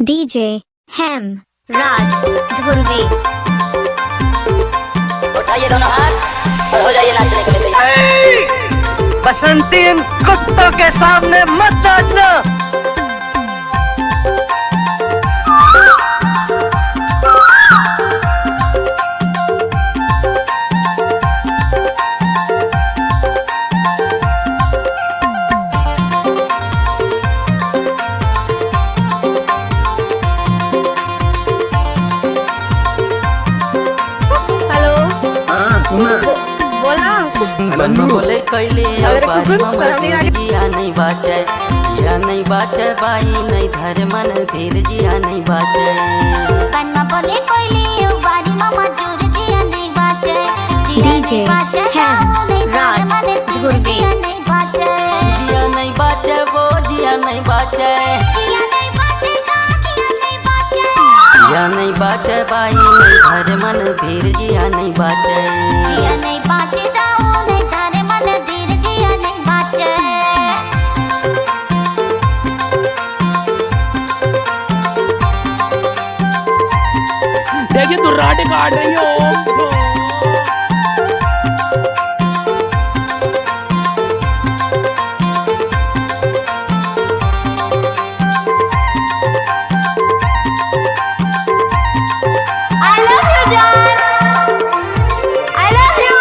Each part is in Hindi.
डीजे हैम राज धुर्वे। उठाइए दोनों हाथ और हो जाइए नाचने के लिए तैयार। बसंती इन कुत्तों के सामने मत नाचना। बन्नू बोले कैले बारी मामा जोर जिया नहीं बाचे, जिया नहीं बाचे बाई नहीं धर मन धीर जिया नहीं बाचे। बन्ना बोले कैले बारी मामा जोर जिया नहीं बाचे, डीजे हैम राज धुर्वे। जिया नहीं बाचे, जिया नहीं बाचे वो जिया नहीं बाचे, जिया नहीं बाचे जिया नहीं बाचे, जिया नहीं बाचे बाई नहीं धर मन धीर जिया नहीं बाचे। जिया नहीं बाचे नहीं धर मन धीर जिया नहीं बाचे। देखिए तू राटे काट रही हो। I love you, John. I love you.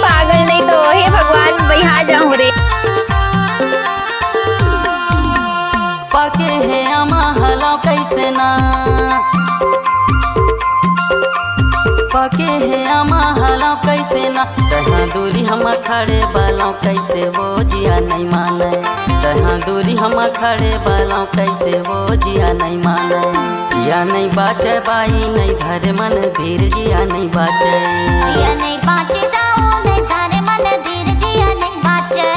पागल नहीं तो हे भगवान बिहार जाऊं रे। पाके है आमा हला कैसे ना, पाके है आमा हला कैसे ना, तहाँ दूरी हम खड़े बालों कैसे वो जिया नहीं माने, तहाँ दूरी हम खड़े बालों कैसे वो जिया नहीं माने। जिया नहीं बाचे बाई नहीं धर मन धीर जिया नहीं बाचे, जिया नहीं बाचे नहीं धर मन धीर जिया नहीं बाचे।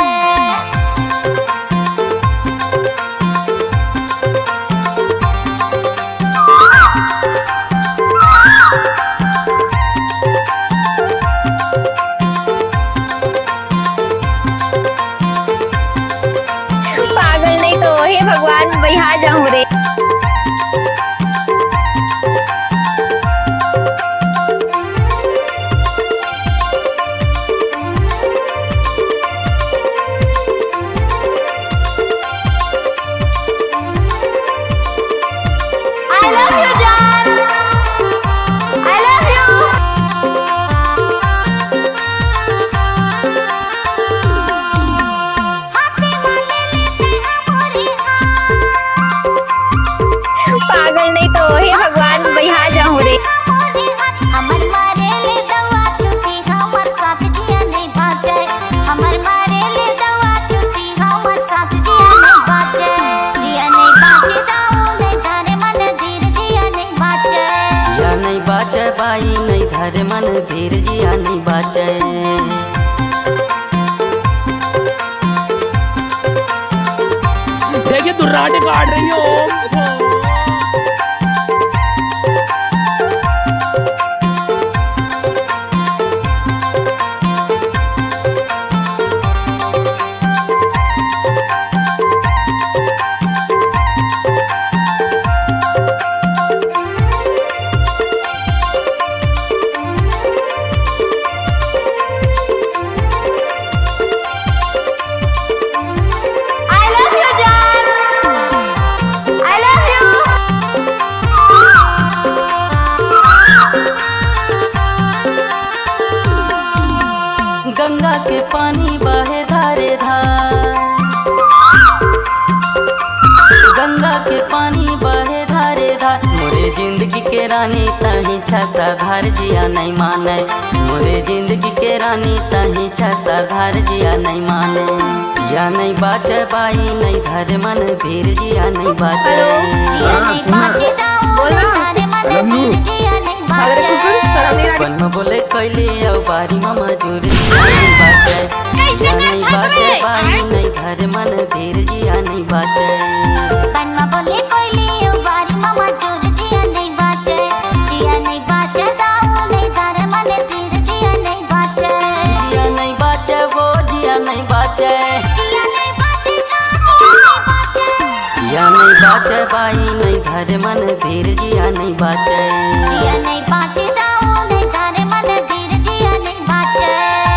पागल नहीं तो हे भगवान बिहार जाऊं रे। I love you, John. I love you. हाथे माले लेते हमारी पागल नहीं तो हे भगवान बिहार जाऊं रे। हमर मारे ले दवा छुट्टी हमर साथ जिया नहीं बाचे, हमर मारे ले दवा छुट्टी हमर साथ जिया नहीं बाचे। जिया नहीं बाचे दाऊ नहीं धरे मन धीर जिया नहीं बाचे। जिया नहीं बाचे बाई नहीं धर मन धीर जिया नहीं बाचे। देखिए तू राटे काट रही हो। I love you, John. I love you. Ganga के पानी बहे धारे धार, गंगा के पानी बहे धारे धार, मोरे जिंदगी के रानी तही छसा धार जिया नहीं माने, मोरे जिंदगी के रानी तही छसा धार जिया नहीं माने। जिया नहीं बाचे बाई नहीं धर मन धीर जिया नहीं बाचे। जिया नहीं बाचे दाऊ नहीं धरे मन धीर जिया नहीं बाचे। बन्नू बोले कैले औ बारी मामा जोर जिया नहीं बाचे, जिया नहीं बाचे बाई नहीं धर मन धीर जिया नहीं बाचे। बन्ना बोले कैले बारी मामा जोर जिया नहीं बाचे। नहीं बाचे बाई नहीं धरे मन धीर जिया नहीं बाचे जिया नहीं बाचे दाऊ नहीं धरे मन धीर जिया नहीं बाचे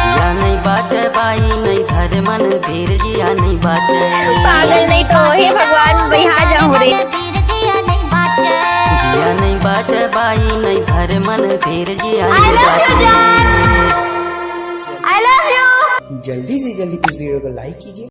जिया नहीं बाचे बाई नहीं धरे मन धीर जिया नहीं बाचे पागल नहीं तो हे भगवान बिहार जाऊं रे। धीर जिया नहीं बाचे जिया नहीं बाचे बाई नहीं धरे मन धीर जिया नहीं बाचे। जल्दी से जल्दी इस वीडियो को लाइक कीजिए।